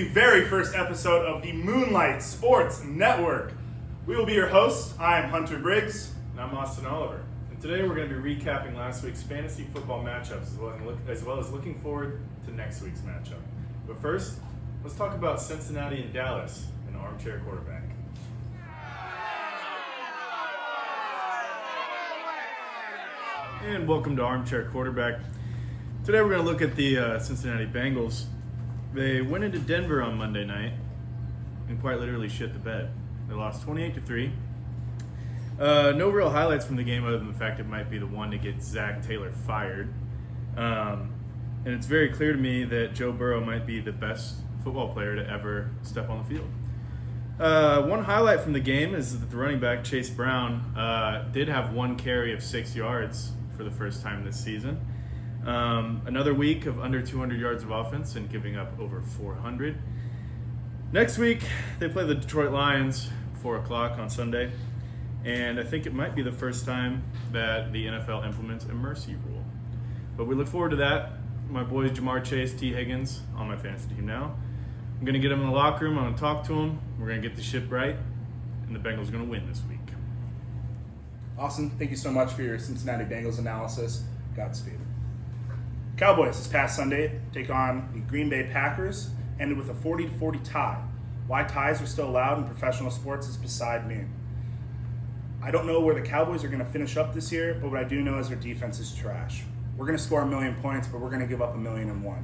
very first episode of the Moonlight Sports Network. We will be your hosts. I am Hunter Briggs. And I'm Austin Oliver. And today we're going to be recapping last week's fantasy football matchups as well as looking forward to next week's matchup. But first, let's talk about Cincinnati and Dallas and armchair quarterback. And welcome to Armchair Quarterback. Today we're going to look at the Cincinnati Bengals. They went into Denver on Monday night and quite literally shit the bed. They lost 28-3. No real highlights from the game other than the fact it might be the one to get Zach Taylor fired. And it's very clear to me that Joe Burrow might be the best football player to ever step on the field. One highlight from the game is that the running back, Chase Brown, did have one carry of 6 yards for the first time this season. Another week of under 200 yards of offense and giving up over 400. Next week, they play the Detroit Lions, 4 o'clock on Sunday. And I think it might be the first time that the NFL implements a mercy rule. But we look forward to that. My boys Jamar Chase, T. Higgins on my fantasy team now. I'm going to get them in the locker room. I'm going to talk to them. We're going to get the ship right. And the Bengals are going to win this week. Austin, thank you so much for your Cincinnati Bengals analysis. Godspeed. Cowboys this past Sunday take on the Green Bay Packers, ended with a 40-40 tie. Why ties are still allowed in professional sports is beside me. I don't know where the Cowboys are going to finish up this year, but what I do know is their defense is trash. We're going to score 1,000,000 points, but we're going to give up 1,000,001.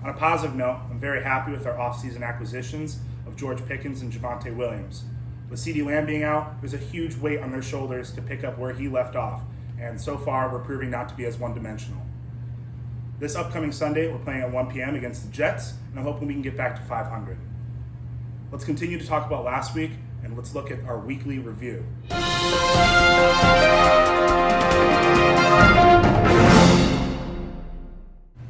On a positive note, I'm very happy with our offseason acquisitions of George Pickens and Javonte Williams. With CeeDee Lamb being out, there's a huge weight on their shoulders to pick up where he left off, and so far we're proving not to be as one-dimensional. This upcoming Sunday, we're playing at 1 p.m. against the Jets, and I'm hoping we can get back to 500. Let's continue to talk about last week, and let's look at our weekly review.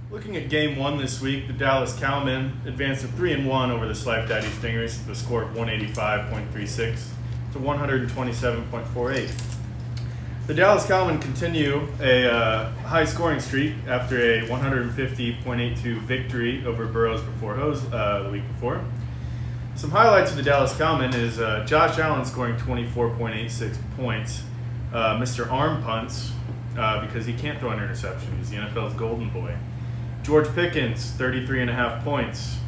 Looking at Game 1 this week, the Dallas Cowmen advanced to 3-1 over the Slife Daddy Stingers with a score of 185.36 to 127.48. The Dallas Cowmen continue a high-scoring streak after a 150.82 victory over Burroughs before Hose the week before. Some highlights of the Dallas Cowmen is Josh Allen scoring 24.86 points, Mr. Arm Punts, because he can't throw an interception. He's the NFL's golden boy. George Pickens, 33.5 points.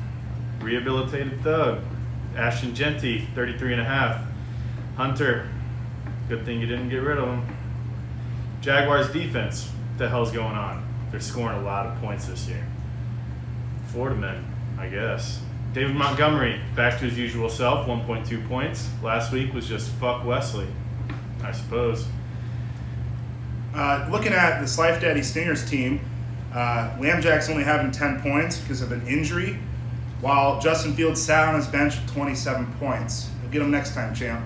Rehabilitated thug. Ashton Genty, 33.5. Hunter, good thing you didn't get rid of him. Jaguars defense, what the hell's going on? They're scoring a lot of points this year. Florida men, I guess. David Montgomery, back to his usual self, 1.2 points. Last week was just fuck Wesley, I suppose. Looking at the Slife Daddy Stingers team, Lambjack's only having 10 points because of an injury, while Justin Fields sat on his bench with 27 points. You'll get him next time, champ.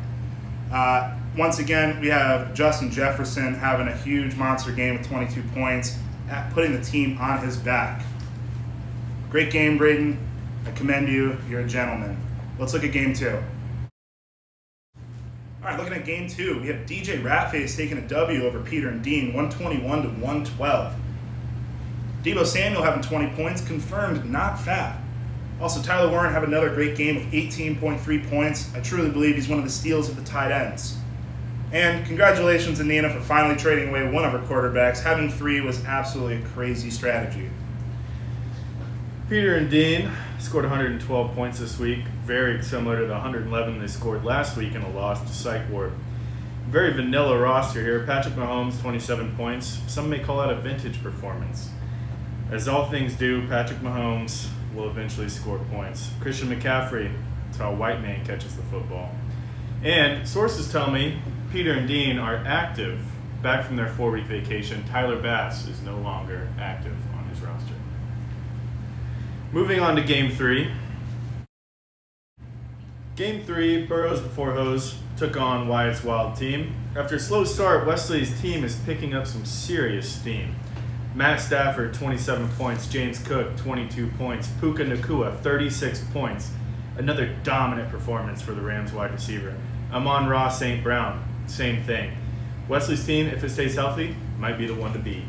Once again, we have Justin Jefferson having a huge monster game with 22 points, putting the team on his back. Great game, Braden. I commend you. You're a gentleman. Let's look at Game 2. All right, looking at Game 2, we have DJ Ratface taking a W over Peter and Dean, 121-112. Deebo Samuel having 20 points, confirmed not fat. Also, Tyler Warren having another great game of 18.3 points. I truly believe he's one of the steals of the tight ends. And congratulations to Nina for finally trading away one of her quarterbacks. Having 3 was absolutely a crazy strategy. Peter and Dean scored 112 points this week, very similar to the 111 they scored last week in a loss to Psych Ward. Very vanilla roster here. Patrick Mahomes, 27 points. Some may call that a vintage performance. As all things do, Patrick Mahomes will eventually score points. Christian McCaffrey, that's how a white man catches the football. And sources tell me Peter and Dean are active. Back from their 4-week vacation, Tyler Bass is no longer active on his roster. Moving on to Game 3. Game 3, Burroughs before Hose took on Wyatt's Wild team. After a slow start, Wesley's team is picking up some serious steam. Matt Stafford, 27 points. James Cook, 22 points. Puka Nacua, 36 points. Another dominant performance for the Rams wide receiver. Amon-Ra St. Brown, same thing. Wesley's team, if it stays healthy, might be the one to beat.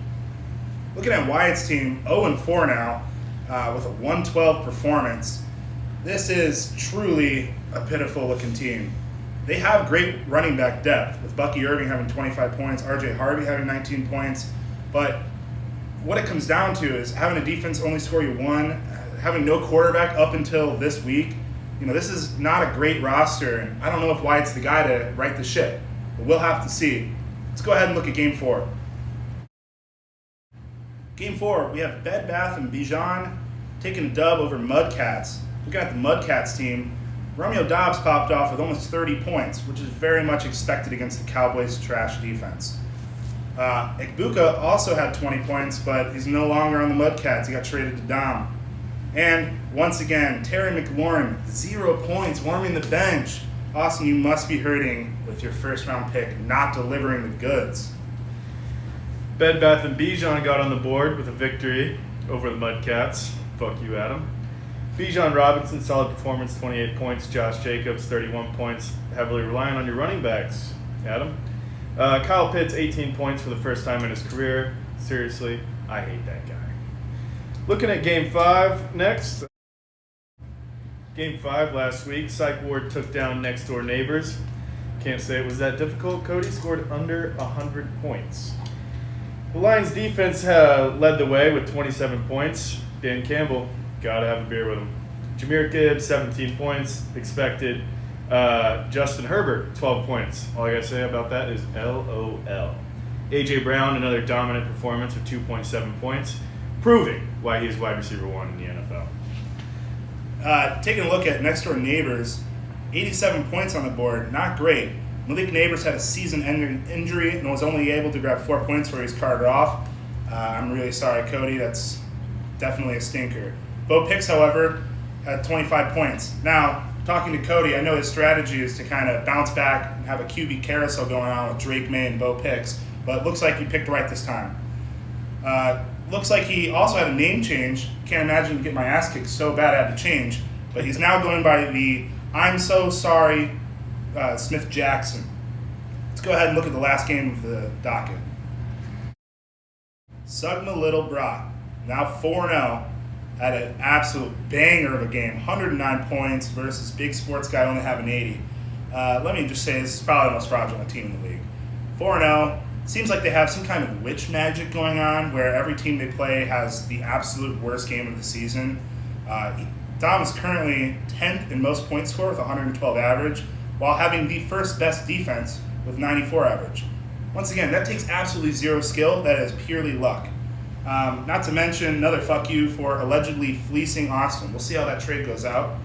Looking at Wyatt's team, 0-4 now, with a 112 performance. This is truly a pitiful looking team. They have great running back depth, with Bucky Irving having 25 points, RJ Harvey having 19 points, but what it comes down to is having a defense only score you one, having no quarterback up until this week. This is not a great roster, and I don't know if Wyatt's the guy to right the ship, but we'll have to see. Let's go ahead and look at Game 4. Game 4, we have Bed Bath & Bijan taking a dub over Mudcats. Looking at the Mudcats team, Romeo Dobbs popped off with almost 30 points, which is very much expected against the Cowboys' trash defense. Ekbuka also had 20 points, but he's no longer on the Mudcats. He got traded to Dom. And once again, Terry McLaurin, 0 points, warming the bench. Austin, you must be hurting with your first-round pick not delivering the goods. Bed Bath & Bijan got on the board with a victory over the Mudcats. Fuck you, Adam. Bijan Robinson, solid performance, 28 points. Josh Jacobs, 31 points. Heavily relying on your running backs, Adam. Kyle Pitts, 18 points for the first time in his career. Seriously, I hate that guy. Looking at Game 5 next. Game 5 last week, Psych Ward took down next door neighbors. Can't say it was that difficult. Cody scored under 100 points. The Lions defense led the way with 27 points. Dan Campbell, gotta have a beer with him. Jahmyr Gibbs, 17 points, expected. Justin Herbert, 12 points. All I gotta say about that is LOL. A.J. Brown, another dominant performance with 2.7 points, proving why he is wide receiver 1 in the NFL. Taking a look at next door neighbors, 87 points on the board, not great. Malik Neighbors had a season-ending injury and was only able to grab 4 points where he's carted off. I'm really sorry, Cody. That's definitely a stinker. Bo Picks, however, had 25 points. Now, talking to Cody, I know his strategy is to kind of bounce back and have a QB carousel going on with Drake May and Bo Picks, but it looks like he picked right this time. Looks like he also had a name change. Can't imagine getting my ass kicked so bad I had to change, but he's now going by the I'm So Sorry Smith Jackson. Let's go ahead and look at the last game of the docket. Sugma Little Brock, now 4-0, had an absolute banger of a game. 109 points versus Big Sports Guy only having 80. Let me just say this is probably the most fraudulent team in the league. 4-0. Seems like they have some kind of witch magic going on where every team they play has the absolute worst game of the season. Dom is currently 10th in most points scored with 112 average, while having the first best defense with 94 average. Once again, that takes absolutely zero skill. That is purely luck. Not to mention another fuck you for allegedly fleecing Austin. We'll see how that trade goes out.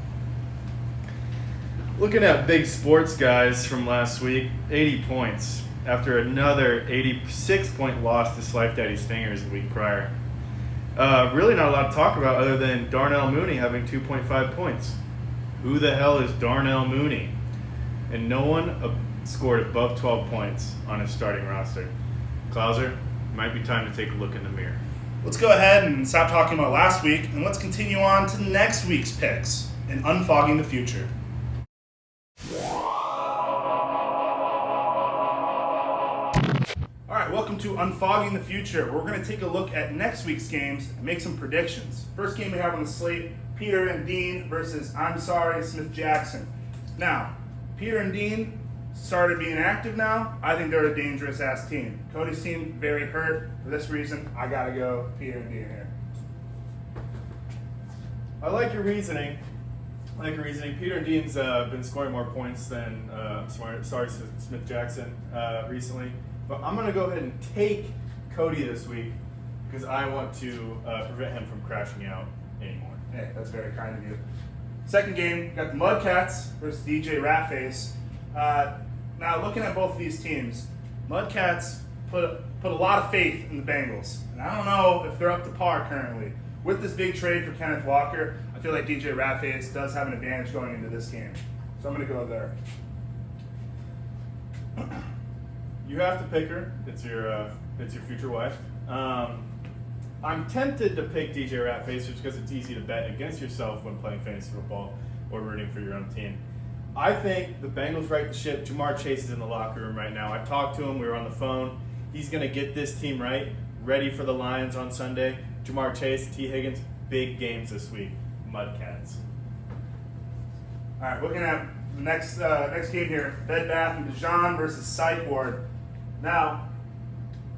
Looking at Big Sports Guys from last week, 80 points after another 86-point loss to Slife Daddy Stingers the week prior. Really not a lot to talk about other than Darnell Mooney having 2.5 points. Who the hell is Darnell Mooney? And no one scored above 12 points on his starting roster. Klauser, it might be time to take a look in the mirror. Let's go ahead and stop talking about last week, and let's continue on to next week's picks in Unfogging the Future. All right, welcome to Unfogging the Future. We're going to take a look at next week's games and make some predictions. First game we have on the slate, Peter and Dean versus I'm Sorry Smith Jackson. Now, Peter and Dean started being active now. I think they're a dangerous-ass team. Cody's team, very hurt. For this reason, I got to go Peter and Dean here. I like your reasoning. Peter and Dean's been scoring more points than Smith Jackson recently. But I'm going to go ahead and take Cody this week because I want to prevent him from crashing out anymore. Hey, that's very kind of you. Second game, got the Mudcats versus DJ Ratface. Now, looking at both of these teams, Mudcats put a lot of faith in the Bengals. And I don't know if they're up to par currently. With this big trade for Kenneth Walker, I feel like DJ Ratface does have an advantage going into this game. So I'm going to go there. You have to pick her. It's your future wife. I'm tempted to pick DJ Ratface just because it's easy to bet against yourself when playing fantasy football or rooting for your own team. I think the Bengals right the ship. Jamar Chase is in the locker room right now. I talked to him. We were on the phone. He's going to get this team right, ready for the Lions on Sunday. Jamar Chase, T. Higgins, big games this week. Mudcats. All right, looking at the next game here, Bed Bath & Dijon versus Psych Ward. Now,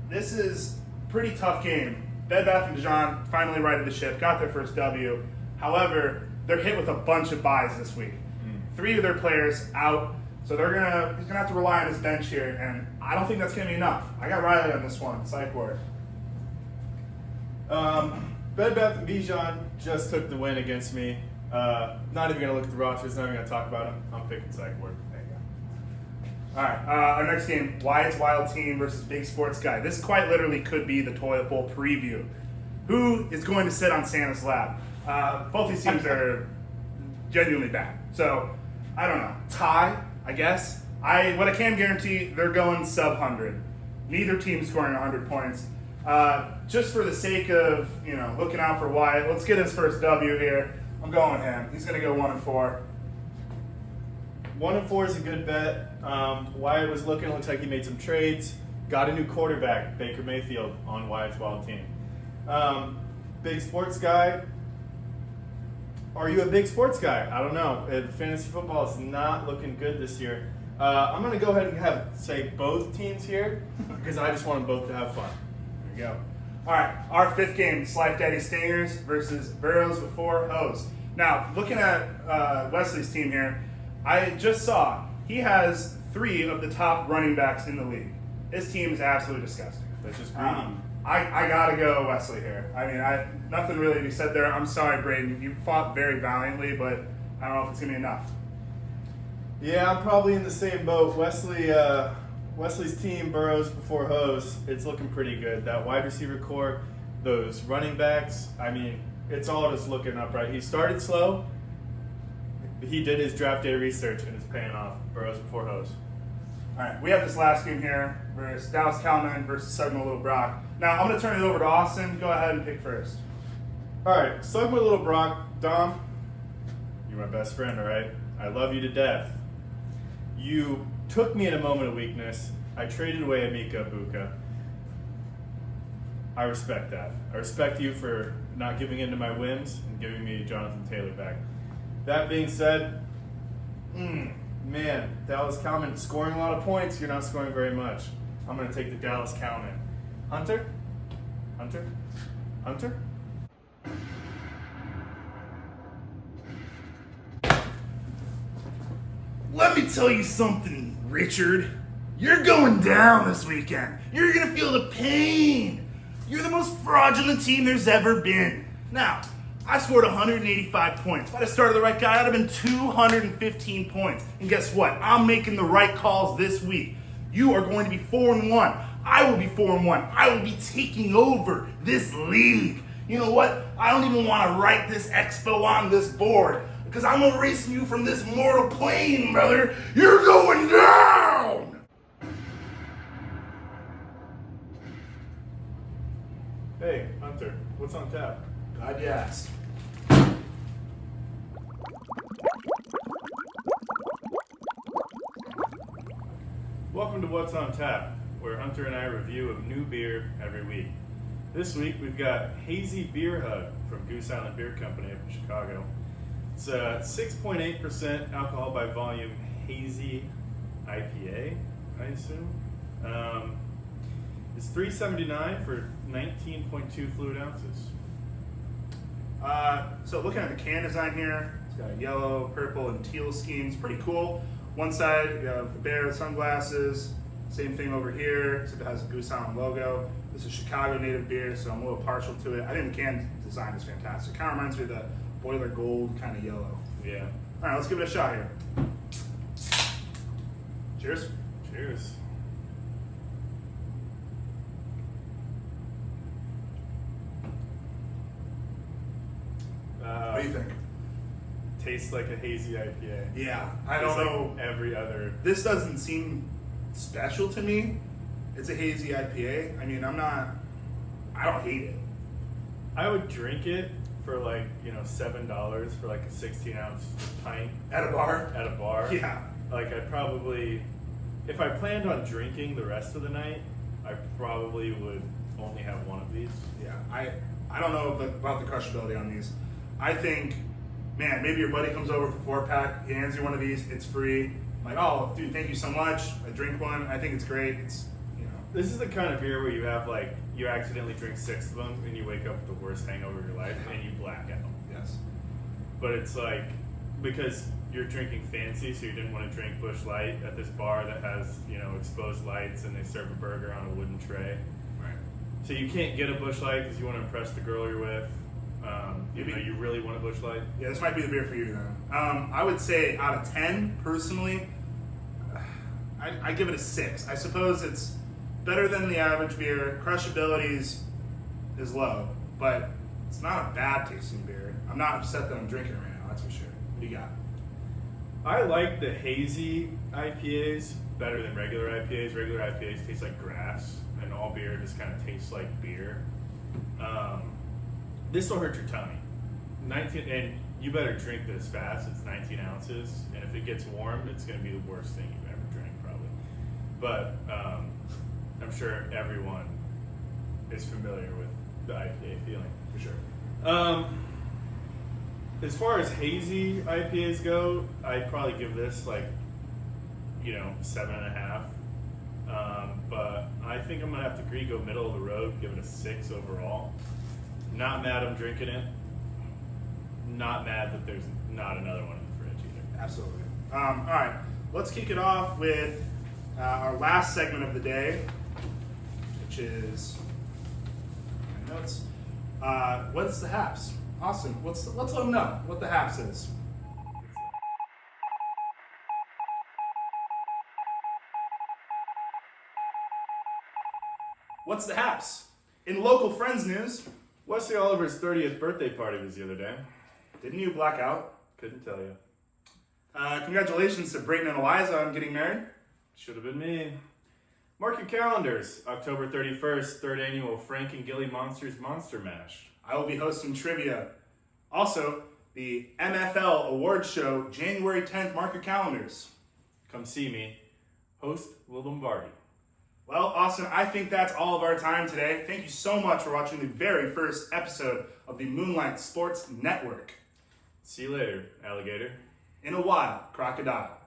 this is a pretty tough game. Bed Bath & Dijon finally righted the ship, got their first W. However, they're hit with a bunch of buys this week. 3 of their players out, so he's gonna have to rely on his bench here, and I don't think that's gonna be enough. I got Riley on this one, Psych Ward. Bed Bath & Dijon just took the win against me. Not even going to look at the rosters, not even going to talk about them. I'm picking Psych Ward. There you go. All right, our next game, Wyatt's Wild Team versus Big Sports Guy. This quite literally could be the toilet bowl preview. Who is going to sit on Santa's lap? Both these teams are genuinely bad. So, I don't know. Tie, I guess. What I can guarantee, they're going sub-100. Neither team scoring 100 points. Just for the sake of, looking out for Wyatt, let's get his first W here. I'm going him. He's going to go 1-4. 1-4 is a good bet. Wyatt was looking, looks like he made some trades. Got a new quarterback, Baker Mayfield, on Wyatt's Wild Team. Big sports guy. Are you a big sports guy? I don't know. Fantasy football is not looking good this year. I'm going to go ahead and say both teams here because I just want them both to have fun. There you go. All right, our 5th game, Slife Daddy Stingers versus Burrows with 4 O's. Now, looking at Wesley's team here, I just saw he has 3 of the top running backs in the league. His team is absolutely disgusting. That's just greedy. I gotta go Wesley here. I mean, nothing really to be said there. I'm sorry, Braden. You fought very valiantly, but I don't know if it's gonna be enough. Yeah, I'm probably in the same boat. Wesley's team, Burrows before Hose, it's looking pretty good. That wide receiver core, those running backs, I mean, it's all just looking up right. He started slow. He did his draft day research, and it's paying off. Burrows before Hose. All right, we have this last game here versus Dallas Cowman versus Sugma Little Brock. Now, I'm going to turn it over to Austin. Go ahead and pick first. All right, Sugma Little Brock. Dom, you're my best friend, all right? I love you to death. You took me in a moment of weakness. I traded away Amika Ibuka. I respect that. I respect you for not giving in to my whims and giving me Jonathan Taylor back. That being said, man, Dallas Cowman scoring a lot of points. You're not scoring very much. I'm going to take the Dallas Cowman. Hunter? Let me tell you something, Richard. You're going down this weekend. You're going to feel the pain. You're the most fraudulent team there's ever been. Now, I scored 185 points. If I'd have started the right guy, I'd have been 215 points. And guess what? I'm making the right calls this week. You are going to be 4-1. I will be 4-1. I will be taking over this league. You know what? I don't even want to write this expo on this board because I'm erasing you from this mortal plane, brother. You're going down! Hey, Hunter, what's on tap? God, yes. Welcome to What's on Tap, where Hunter and I review a new beer every week. This week we've got Hazy Beer Hug from Goose Island Beer Company up in Chicago. It's a 6.8% alcohol by volume hazy IPA, I assume. It's $3.79 for 19.2 fluid ounces. So looking at the can design here, it's got yellow, purple, and teal schemes. Pretty cool. One side, you have the bear with sunglasses. Same thing over here, except it has a Goose Island logo. This is Chicago native beer, so I'm a little partial to it. I think the can design is fantastic. Kind of reminds me of the boiler gold kind of yellow. Yeah. All right, let's give it a shot here. Cheers. Cheers. What do you think? Tastes like a hazy IPA. Yeah, I Tastes don't know. like every other. This doesn't seem special to me. It's a hazy IPA. I mean, I don't hate it. I would drink it for like, $7 for like a 16-ounce pint At a bar? at a bar. Yeah. Like I'd probably, if I planned on drinking the rest of the night, I probably would only have one of these. Yeah, I don't know about the crushability on these. I think man, maybe your buddy comes over for 4-pack, he hands you one of these, it's free. Like, oh, dude, thank you so much. I drink one. I think it's great. It's, you know. This is the kind of beer where you have like you accidentally drink 6 of them and you wake up with the worst hangover of your life and you black out. Yes. But it's like because you're drinking fancy, so you didn't want to drink Busch Light at this bar that has exposed lights and they serve a burger on a wooden tray. Right. So you can't get a Busch Light because you want to impress the girl you're with. You really want a Busch Light? Yeah, this might be the beer for you then. I would say out of 10, personally, I give it a 6. I suppose it's better than the average beer. Crushability is low, but it's not a bad tasting beer. I'm not upset that I'm drinking it right now, that's for sure. What do you got? I like the hazy IPAs better than regular IPAs. Regular IPAs taste like grass, and all beer just kind of tastes like beer. This will hurt your tummy. And you better drink this fast. It's 19 ounces, and if it gets warm, it's going to be the worst thing you've ever drank, probably. But I'm sure everyone is familiar with the IPA feeling. For sure. As far as hazy IPAs go, I'd probably give this 7.5. But I think I'm gonna have to agree, go middle of the road, give it a 6 overall. Not mad I'm drinking it. Not mad that there's not another one in the fridge either. Absolutely. All right, let's kick it off with our last segment of the day, which is my notes. What's the haps? Austin, let's let them know what the haps is. What's the haps? In local friends news, Wesley Oliver's 30th birthday party was the other day. didn't you black out? Couldn't tell you. Congratulations to Brayton and Eliza on getting married. Should have been me. Mark your calendars. October 31st, 3rd annual Frank and Gilly Monsters Monster Mash. I will be hosting trivia. Also, the MFL Awards Show, January 10th. Mark your calendars. Come see me. Host Will Lombardi. Well, Austin, I think that's all of our time today. Thank you so much for watching the very first episode of the Moonlight Sports Network. See you later, alligator. In a while, crocodile.